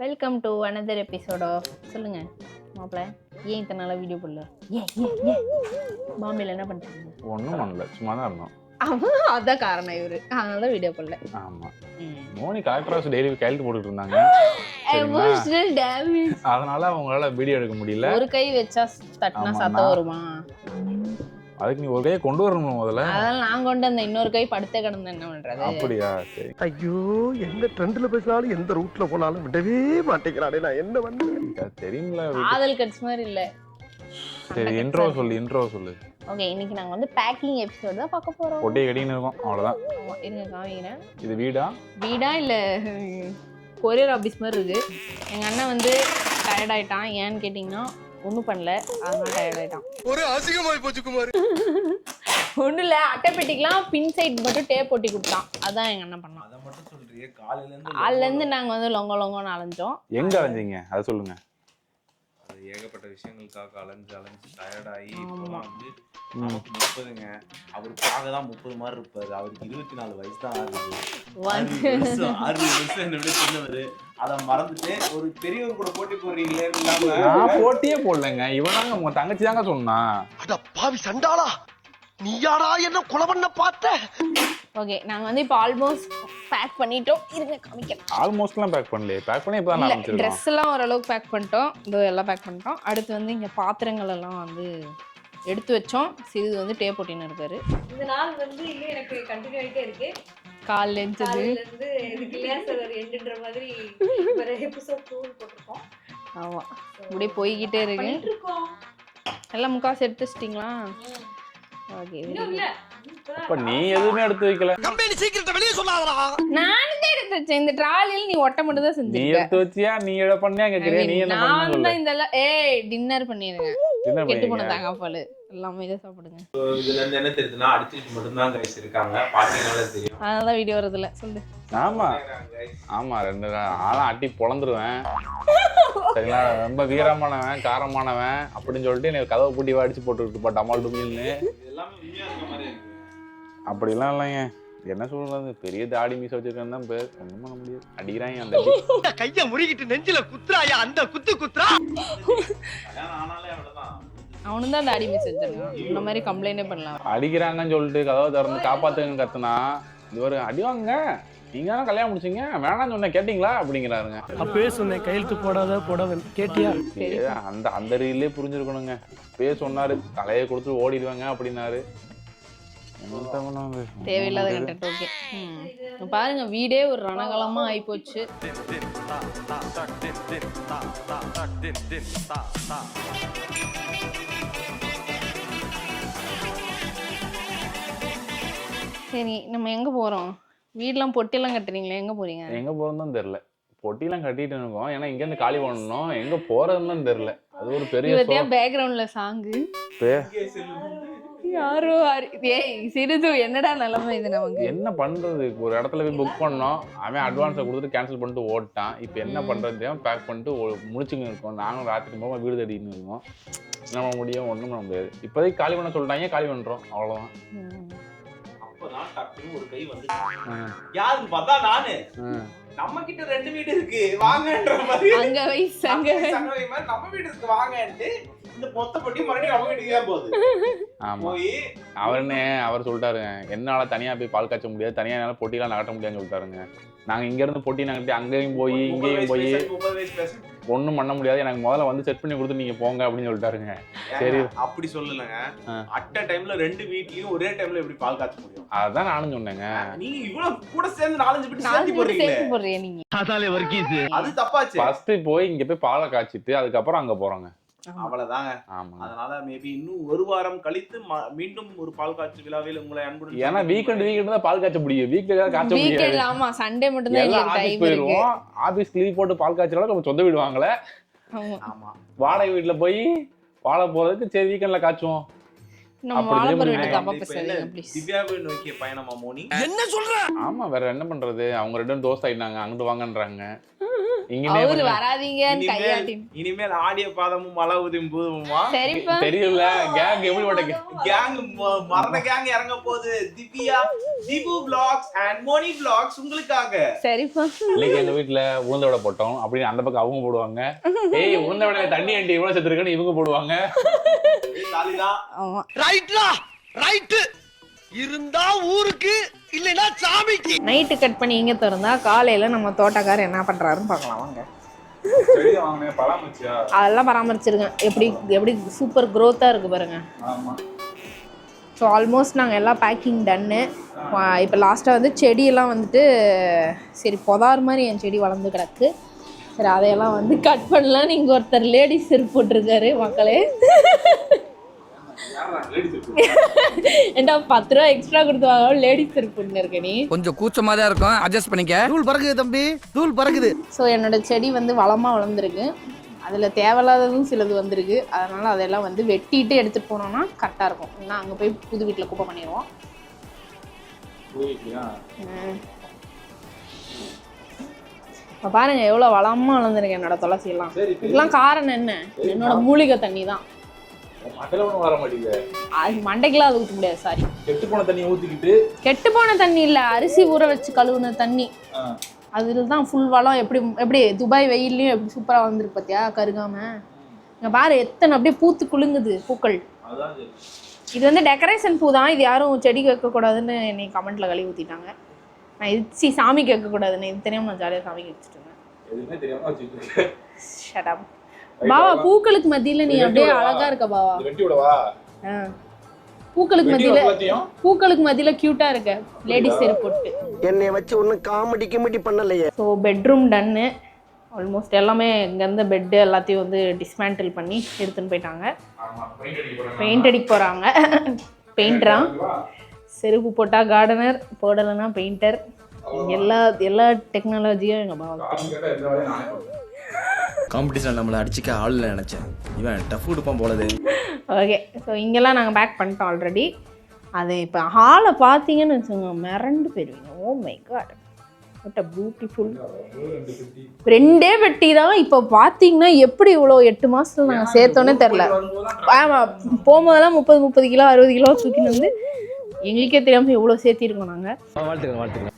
Welcome to another episode of சொல்லுங்க மாப்பிள்ள ஏன் இத்தனை நாளாக வீடியோ போடல பாம்பேல என்ன பண்ணுறீங்க? ஒன்றும் பண்ணல, சும்மா தான் இருந்தோம். அதான் காரணம் இவரு, அதனால தான் வீடியோ போடல. ஆமாம், மோனி கலெக்டர் ஹவுஸ் டெய்லி கையெழுத்து போட்டுட்டு இருந்தாங்க, அதனால அவங்களால வீடியோ எடுக்க முடியல. ஒரு கை வச்சா தட்டினா சத்தம் வருமா? அதுக்கு நீ ஒரு கையை கொண்டு வரணும் முதல்ல. அதனால நான் கொண்டு வந்தேன், இன்னொரு கை படுத்த கிடந்து என்ன பண்றது? அப்படியா? சரி. ஐயோ, எந்த ட்ரெண்ட்ல பேசினாலும் எந்த ரூட்ல போனாலும் விடவே மாட்டேங்கிறானே, நான் என்ன பண்ணுவேன் தெரியும்ல. ஆதல் கட்ஸ் மாதிரி இல்ல. சரி, இன்ட்ரோ சொல்லு. ஓகே, இன்னைக்கு நாங்க வந்து பேக்கிங் எபிசோட் தான் பார்க்க போறோம். பொட்டி கடின்னு இருக்கோம், அவ்வளவுதான். இருங்க காமிக்கிறேன். இது வீடா இல்ல கொரியர் ஆபீஸ் மாதிரி இருக்கு. எங்க அண்ணன் வந்து டயர்ட் ஆயிட்டான். ஏன்னு கேட்டீங்கன்னா ஒன்றும் பண்ணல, அதனால டயர்ட் ஆயிட்டான். ஒரு அசிங்கமாய் போச்சு குமார். ஒன்றும் இல்லை, அட்டை பெட்டிக்கெல்லாம் பின் சைட் மட்டும் டேப் ஒட்டி கொடுத்தான். அதான் எங்க அண்ணன் பண்ணான். அதை மட்டும் சொல்றியே, காலையிலேருந்து நாங்கள் வந்து லொங்கன்னு அலைஞ்சோம். எங்க அலைஞ்சிங்க அதை சொல்லுங்க. அது ஏகப்பட்ட விஷயங்களுக்காக அலைஞ்சு டயர்டாகி இப்போலாம் வந்து நமக்கு 30ங்க, அவருக்காக தான் 30 மாதிரி இருப்பாரு. அவருக்கு 24 வயசு தான் ஆகுது. 6 வருஷம் என்னை விட சின்னவர். அதை மறந்துட்டு ஒரு பெரியவர் கூட போட்டி போடுறீங்களே இல்லாம. நான் போட்டியே போடலைங்க, இவனாங்க உங்க தங்கச்சி தாங்க சொன்னா. அட பாவி சண்டாளா, நீ யாரா என்ன கொலை பண்ண பார்த்த? ஓகே, நாங்க வந்து இப்போ ஆல்மோஸ்ட் பேக் பண்ணிட்டோம். இருங்க காமிக்கிறேன். ஆல்மோஸ்ட்லாம் பேக் பண்ணி இப்போ தான் ஆரம்பிச்சிருக்கோம். ட்ரெஸ் எல்லாம் ஓரளவுக்கு பேக் பண்ணிட்டோம். இதோ எல்லாம் பேக் பண்ணிட்டோம். அடுத்து வந்து இங்க பாத்திரங்கள் எல்லாம் வந்து எடுத்து வச்சோம். சிறிது வந்து டேப் ஒட்டின்னு இருக்காரு. இந்த நாள் வந்து இன்னும் எனக்கு கண்டினியூ ஆகிட்டே இருக்கு. காலைல இருந்து இதுக்கு இல்லையா சார் ஒரு எண்டுன்ற மாதிரி ஒரு எபிசோட் 2 போட்டிருக்கோம். ஆமா, அப்படியே போய்கிட்டே இருக்கு. எல்லாம் முக்காசு எடுத்து வச்சிட்டிங்களா? ஓகே, இன்னும் இல்ல. அப்ப நீ எதுவுமே எடுத்து வைக்கல. கம்பெனி சீக்கிரத்தை வெளியே சொல்லாதடா. நானே தான் எடுத்து வச்சேன். இந்த ட்ராலில நீ ஒட்ட மட்டும் தான் நீ செஞ்சிருக்க. எடுத்து வச்சியா, நீ எட பண்ணியா கேக்குறியா? நீ என்ன பண்ண நான் சொல்லு. தான் இந்த டின்னர் பண்ணிருங்க. என்ன கெட்டு போன பண்ணீங்க? தேங்காய் பால் எல்லாமே இதை சாப்பிடுங்க. இதுல இருந்து என்ன தெரியுதுன்னா, அடிச்சுட்டு மட்டும்தான் கைஸ் இருக்காங்க. பாத்தீங்கன்னாலே தெரியும். அதனால வீடியோ வரதுல சொல்லு. ஆமா 2 ஆளாம் அட்டி பொழந்துருவேன். சரிங்களா? ரொம்ப வீரமானவன், காரமானவன் அப்படின்னு சொல்லிட்டு எனக்கு கதவை பூட்டி அடிச்சு போட்டு டமால் டுமில்னு. எல்லாமே உண்மையா இருக்க மாதிரி இருக்கு. அப்படிலாம் இல்லைங்க. என்ன சொல்றது, பெரிய தாடி மீச வச்சிருக்கேன்னு தான் பேர். ஒண்ணும் பண்ண முடியாது, அடிக்கிறாங்க அந்த கைய முறிக்கிட்டு நெஞ்சில குத்துறாயா, அந்த குத்துறா. கல்யாணம் ஆனாலே அவ்வளவுதான். அவனும் தான் தாடி மிஸ் வச்சிருக்கான். இந்த மாதிரி கம்ப்ளைண்டே பண்ணலாம். அடிக்கிறாங்கன்னு சொல்லிட்டு கதவை திறந்து காப்பாத்துங்கன்னு கத்துனா இது ஒரு அடிவாங்க. நீங்க தான் கல்யாணம் முடிச்சீங்க, வேணாம்னு சொன்ன கேட்டீங்களா அப்படிங்கிறாருங்க. அப்பவே சொன்னேன் கையெழுத்து போடாத போடவன், கேட்டியா? அந்த ரீலே புரிஞ்சிருக்கணுங்க. அப்பயே சொன்னாரு தலையை கொடுத்து ஓடிடுவாங்க அப்படின்னாரு. தேவையில்லாத கண்டென்ட். ஓகே, பாருங்க வீடே ஒரு ரணகலமா ஆயிப்போச்சு. சரி, நம்ம எங்க போறோம்? வீடெல்லாம் பொட்டியெல்லாம் கட்டுறீங்களே, எங்க போறீங்க? எங்க போறதுன்னு தெரியல. பொட்டிலாம் கட்டிட்டு இருக்கோம். ஏன்னா இங்க இருந்து காலி பண்ணணும். எங்க போறதுன்னு தெரியல. அது ஒரு பெரிய பேக்ரவுண்ட்ல சாங்கு யாரோ ஏய் சிறிது என்னடா நிலைமை இது நமக்கு? என்ன பண்றது? ஒரு இடத்துல போய் புக் பண்ணோம், அவன் அட்வான்ஸை கொடுத்துட்டு கேன்சல் பண்ணிட்டு ஓட்டான். இப்போ என்ன பண்றது? பேக் பண்ணிட்டு முடிச்சுங்க இருக்கோம். நாங்களும் ராத்திரி போக வீடு தேடின்னு இருக்கோம். என்ன பண்ண முடியும்? ஒன்றும் பண்ண முடியாது. இப்போதைக்கு காலி பண்ண சொல்லிட்டாங்க, காலி பண்றோம், அவ்வளோதான். அப்பதான் டக்குன்னு ஒரு கை வந்து யாருக்கு பார்த்தா நானு நம்ம கிட்ட 2 வீடு இருக்கு வாங்கன்ற மாதிரி. அங்க வயசு நம்ம வீடு இருக்கு வாங்கன்ட்டு இந்த மொத்த பொட்டி மறுபடியும் நம்ம வீட்டுக்கு தான் போகுது. ஆமா, அவர் சொல்லிட்டாருங்க, என்னால தனியா போய் பால் காய்ச்ச முடியாது, தனியா என்னால பொட்டிலாம் நகட்ட முடியாதுன்னு சொல்லிட்டாருங்க. நாங்க இங்க இருந்து பொட்டி நகட்டி அங்கேயும் போய் இங்கேயும் போய் 30 வயசு பேச ஒண்ணும் பண்ண முடியாது. எனக்கு முதல்ல வந்து செட் பண்ணி கொடுத்து நீங்க போங்க அப்படின்னு சொல்லிட்டாருங்க. சரி, அப்படி சொல்லலங்க. அட் அ டைம்ல 2 வீட்லயும் ஒரே டைம்ல எப்படி பால் காய்ச்ச முடியும்? அதான் நானும் சொன்னேங்க. நீங்க இவ்வளவு கூட சேர்ந்து 4-5 வீட்டு சேர்த்து போறீங்க. நீங்க அதாலே வர்க்கீஸ், அது தப்பாச்சு. ஃபர்ஸ்ட் போய் இங்க போய் பாலை காய்ச்சிட்டு அதுக்கப்புறம் அங்க போறோங்க. அவ்வளவுதாங்க. ஆமா, அதனால மேபி இன்னும் 1 வாரம் கழித்து மீண்டும் ஒரு பால் காய்ச்சி விழாவில் உங்களை அன்புடன். ஏன்னா வீக்கெண்ட் தான் பால் காய்ச்ச முடியும். வீக்ல காய்ச்ச முடியாது. ஆமா, சண்டே மட்டும் தான் எல்லாம் ஆபீஸ் போயிடுவோம். ஆபீஸ் லீவ் போட்டு பால் காய்ச்சறதுக்கு நம்ம சொந்த வீடு வாங்கல. ஆமா, வாடகை வீட்டுல போய் வாழ போறதுக்கு சரி வீக்கெண்ட்ல காய்ச்சுவோம். திவ்யாவை நோக்கிய பயணமா மோனி? என்ன சொல்ற? ஆமா, வேற என்ன பண்றது? அவங்க 2 தோஸ்த் ஆயிட்டாங்க, அங்கிட்டு வாங்கன்றாங்க. அவரு வராதீங்கன்னு கையாட்டி இனிமேல் ஆடிய பாதமும் மழை உதவும் போதுமா சரிப்பா தெரியல கேங் எப்படி கேங் மரண கேங் இறங்க போகுது. திவ்யா திபு vlogs and மோனி vlogs உங்களுக்காக. சரிப்பா இன்னைக்கு எங்க வீட்டுல உளுந்த வடை போட்டோம் அப்படின்னு அந்த பக்கம் அவங்க போடுவாங்க. ஏய் உளுந்த வடையில தண்ணி அண்டி இவ்வளவு செத்து இருக்குன்னு இவங்க போடுவாங்க. காலிதான் ஆமா ரைட்லா ரைட் இருந்தா ஊருக்கு இல்லனா சாமிக்கு. நைட்டு கட் பண்ணி இங்க திறந்தா காலையில நம்ம தோட்டக்காரர் என்ன பண்றாருன்னு பார்க்கலாம் வாங்க. செடி வாங்குனேன் பராமரிச்சியா? அதெல்லாம் பராமரிச்சிருக்கேன். எப்படி எப்படி சூப்பர் க்ரோத்தா இருக்கு பாருங்க. ஆமா. ஸோ ஆல்மோஸ்ட் நாங்கள் எல்லாம் பேக்கிங் டன்னு. இப்போ லாஸ்ட்டாக வந்து செடியெல்லாம் வந்துட்டு சரி பொதார் மாதிரி என் செடி வளர்ந்து கிடக்கு. சரி அதையெல்லாம் வந்து கட் பண்ணலாம். நீங்கள் ஒருத்தர் லேடிஸ் செருப்பு போட்டிருக்காரு மக்களே. ஏன்டா 10 ரூபா எக்ஸ்ட்ரா கொடுத்து வாங்க லேடிஸ் செருப்பு இருக்க நீ. கொஞ்சம் கூச்சமாக தான் இருக்கும், அட்ஜஸ்ட் பண்ணிக்க. தூள் பறக்குது தம்பி, தூள் பறக்குது. ஸோ என்னோட செடி வந்து வளமாக வளர்ந்துருக்கு. அதில் தேவையில்லாததும் சிலது வந்திருக்கு. அதனால் அதெல்லாம் வந்து வெட்டிட்டு எடுத்துகிட்டு போனோம்னா கரெக்டாக இருக்கும். இல்லைன்னா அங்கே போய் புது வீட்டில் குப்பை பண்ணிடுவோம். இப்போ பாருங்கள் எவ்வளோ வளமாக வளர்ந்துருக்கு என்னோட துளசியெல்லாம். இதெல்லாம் காரணம் என்ன? என்னோட மூலிகை தண்ணி தான். வர மாட்டேங்குது. அது மண்டைக்கெல்லாம் அது ஊற்ற முடியாது. சாரி, கெட்டு போன தண்ணி ஊற்றிக்கிட்டு. கெட்டு போன தண்ணி இல்லை, அரிசி ஊற வச்சு கழுவுன தண்ணி. அதில் தான் ஃபுல் வளம். எப்படி துபாய் வெயில்லையும் எப்படி சூப்பராக வந்துருக்கு பார்த்தியா கருகாமல். இங்கே பாரு எத்தனை அப்படியே பூத்து குலுங்குது பூக்கள். இது வந்து டெக்கரேஷன் பூ தான். இது யாரும் செடி வைக்கக்கூடாதுன்னு என்னை கமெண்ட்டில் கழுவி ஊற்றிட்டாங்க. நான் இது சாமி கேட்கக்கூடாதுன்னு இது தெரியாமல் நான் ஜாலியாக சாமி கேட்டுட்டு இருந்தேன். ஷட் பாவா, பூக்களுக்கு மத்தியில் நீ அப்படியே அழகா இருக்க பாவா. பூக்களுக்கு மத்தியில கியூட்டா இருக்க லேடிஸ் செருப்பு போட்டு. என்னை வச்சு ஒன்னும் காமெடி கிமெடி பண்ணலையே. ஸோ பெட்ரூம் டன்னு. ஆல்மோஸ்ட் எல்லாமே இங்கேருந்து பெட்டு எல்லாத்தையும் வந்து டிஸ்மேண்டில் பண்ணி எடுத்துன்னு போயிட்டாங்க. பெயிண்ட் அடிக்க போகிறாங்க. பெயிண்டரா செருப்பு போட்டால் கார்டனர், போடலைன்னா பெயிண்டர். எல்லா டெக்னாலஜியும் எங்கள் பாவா. காம்படிஷன் நம்மளை அடிச்சுக்க ஆள் இல்லை நினச்சேன். இவன் டஃப் கொடுப்பான் போலது. ஓகே, ஸோ இங்கெல்லாம் நாங்கள் பேக் பண்ணிட்டோம் ஆல்ரெடி. அது இப்போ ஹாலை பார்த்தீங்கன்னு வச்சுக்கோங்க மிரண்டு போயிடுவீங்க. Oh my God, what a beautiful. 2 பெட்டி தான். இப்போ பார்த்தீங்கன்னா எப்படி இவ்வளோ 8 மாதத்துல நாங்கள் சேர்த்தோன்னே தெரில. ஆமாம், போகும்போதெல்லாம் 30 கிலோ 60 கிலோ தூக்கின்னு வந்து எங்களுக்கே தெரியாமல் எவ்வளோ சேர்த்திருக்கோம் நாங்கள்.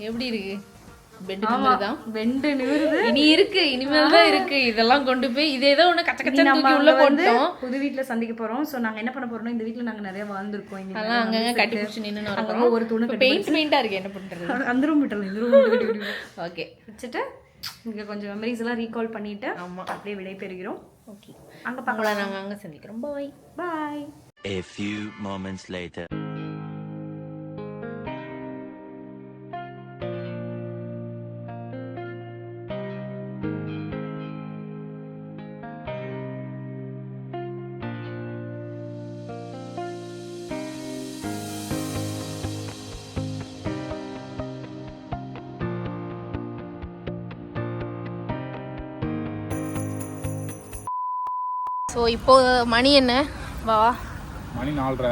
எப்படி இருக்கு பெட்? நிமிருதான் பெட் நிமிருது. இனி இருக்கு, இனிமேல் தான் இருக்கு. இதெல்லாம் கொண்டு போய் இதே ஏதோ ஒன்று கச்ச கச்சன்னு தூக்கி உள்ள போட்டோம். புது வீட்டில் சந்திக்க போகிறோம். ஸோ நாங்கள் என்ன பண்ண போகிறோம்னா, இந்த வீட்டில் நாங்கள் நிறைய வாழ்ந்துருக்கோம். அதெல்லாம் அங்கங்கே கட்டி பிடிச்சி நின்று அங்கே ஒரு தூணு பெயிண்டாக இருக்குது. என்ன பண்ணுறது? அந்த ரூம் விட்டலாம், இந்த ரூம் ஓகே வச்சுட்டு இங்கே கொஞ்சம் மெமரிஸ் எல்லாம் ரீகால் பண்ணிட்டு ஆமாம் அப்படியே விடை பெறுகிறோம். ஓகே, அங்கே அங்கே பார்க்கலாம். நாங்கள் அங்கே சந்திக்கிறோம். பாய் பாய். A few moments later. So இப்போ மணி என்ன பாவா? மணி 4:30.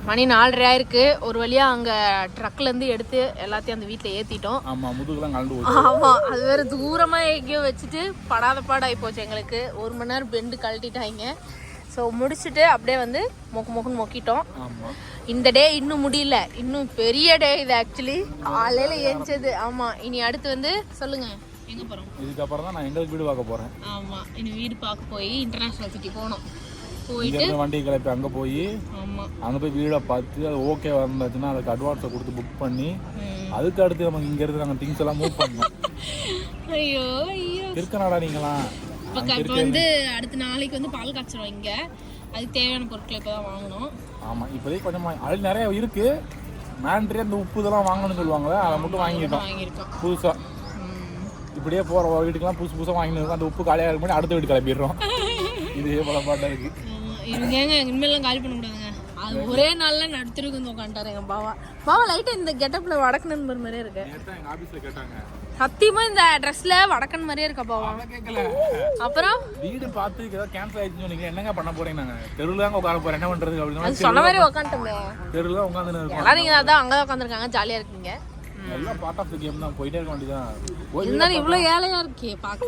மணி 4:30 ஆயிருக்கு. ஒரு வழியாக அங்கே ட்ரக்லேருந்து எடுத்து எல்லாத்தையும் அந்த வீட்டில் ஏற்றிட்டோம். ஆமாம், முதுகுலாம் கலந்து போச்சு. ஆமாம், அது வேறு தூரமாக எங்கேயோ வச்சுட்டு படாத பாடாகி போச்சு எங்களுக்கு. 1 மணி நேரம் பெண்டு கழட்டிட்டாங்க. ஸோ முடிச்சுட்டு அப்படியே வந்து மொக்குன்னு மொக்கிட்டோம். ஆமாம், இந்த டே இன்னும் முடியல. இன்னும் பெரிய டே இது ஆக்சுவலி. காலையில் ஏஞ்சது. ஆமாம், இனி அடுத்து வந்து சொல்லுங்கள் எங்கே போகிறோம்? இதுக்கப்புறம் தான் நான் எங்களுக்கு வீடு பார்க்க போகிறேன். ஆமாம், இனி வீடு பார்க்க போய் இன்டர்நேஷ்னல் சிட்டி போகணும். போயிட்டு வண்டி கிளப்பி அங்கே போய் அங்கே போய் வீடை பார்த்து அது ஓகே வந்துச்சுன்னா அதுக்கு அட்வான்ஸை கொடுத்து புக் பண்ணி அதுக்கு அடுத்து நமக்கு இங்கேருந்து நாங்கள் திங்ஸ் எல்லாம் மூவ் பண்ணோம். ஐயோ ஐயோ இருக்கனாடா நீங்களாம். இப்போ வந்து அடுத்த நாளைக்கு வந்து பால் காய்ச்சிரும் இங்கே. அதுக்கு தேவையான பொருட்களை இப்போ தான் வாங்கணும். ஆமாம், இப்போதைக்கு கொஞ்சம் அது நிறைய இருக்குது. மேண்ட்ரி அந்த உப்பு இதெல்லாம் வாங்கணும்னு சொல்லுவாங்களே, அதை மட்டும் வாங்கியிருக்கோம் புதுசாக. இப்படியே போகிற வீட்டுக்கெல்லாம் புதுசாக வாங்கிட்டு இருக்கோம். அந்த உப்பு காலியாக இருக்க முன்னாடி அடுத்த வீடு கிளப்பிடுறோம். இதே போல பாட்டாக இருக்குது. இவங்க இனிமேலாம் காலி பண்ணக்கூடாதுங்க. அது ஒரே நாளில் நடுத்திருக்கு வந்து உட்காந்துட்டாரு எங்கள் பாவா. லைட்டாக இந்த கெட்டப்பில் வடக்கு நண்பர் மாதிரியே இருக்கு. எங்கள் ஆஃபீஸில் கேட்டாங்க, சத்தியமாக இந்த ட்ரெஸ்ஸில் வடக்கன் மாதிரியே இருக்கா பாவா? கேட்கல. அப்புறம் வீடு பார்த்து ஏதாவது கேன்சல் ஆயிடுச்சுன்னு சொன்னீங்க. என்னங்க பண்ண போறீங்க? நாங்கள் தெருவில் தாங்க உட்கார போகிறேன். என்ன பண்ணுறது அப்படின்னு சொன்ன மாதிரி உட்காந்துட்டோமே. தெருவில் தான் உட்காந்துன்னு இருக்கோம். எல்லாரும் நீங்கள் அதான் அங்கே தான் உட்காந்துருக்காங்க, ஜாலியாக இருக்கீங்க. எல்லாம் பார்ட் ஆஃப் த கேம் தான். போயிட்டே இருக்க வேண்டியதான். இருந்தாலும் இவ்வளவு ஏழையா இருக்கே பாக்க.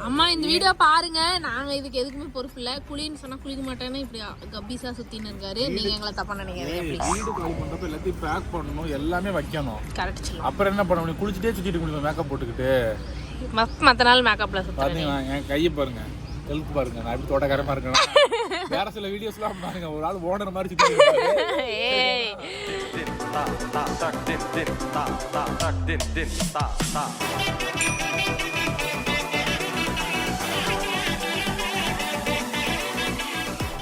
அம்மா இந்த வீடியோ பாருங்க. நாங்க இதுக்கு எதுக்குமே பொறுப்பு இல்ல. குளின்னு சொன்னா குளிக்க மாட்டேன்னு இப்படி கப்பீஸா சுத்தின்னு இருக்காரு. நீங்க எங்களை தப்பா நினைக்கிறீங்க. வீடு காலி பண்றப்ப எல்லாத்தையும் பேக் பண்ணணும், எல்லாமே வைக்கணும். கரெக்ட். அப்புறம் என்ன பண்ண முடியும்? குளிச்சுட்டே சுத்திட்டு முடியும் மேக்கப் போட்டுக்கிட்டு. மத்த நாள் மேக்கப்ல சுத்துறேன். பாத்தீங்களா என் கையை பாருங்க, ஹெல்ப் பாருங்க, நான் எப்படி தோட்டக்காரமா இருக்கேன். வேற சில வீடியோஸ்லாம் பாருங்க, ஒரு ஆள் ஓனர் மாதிரி சுத்தி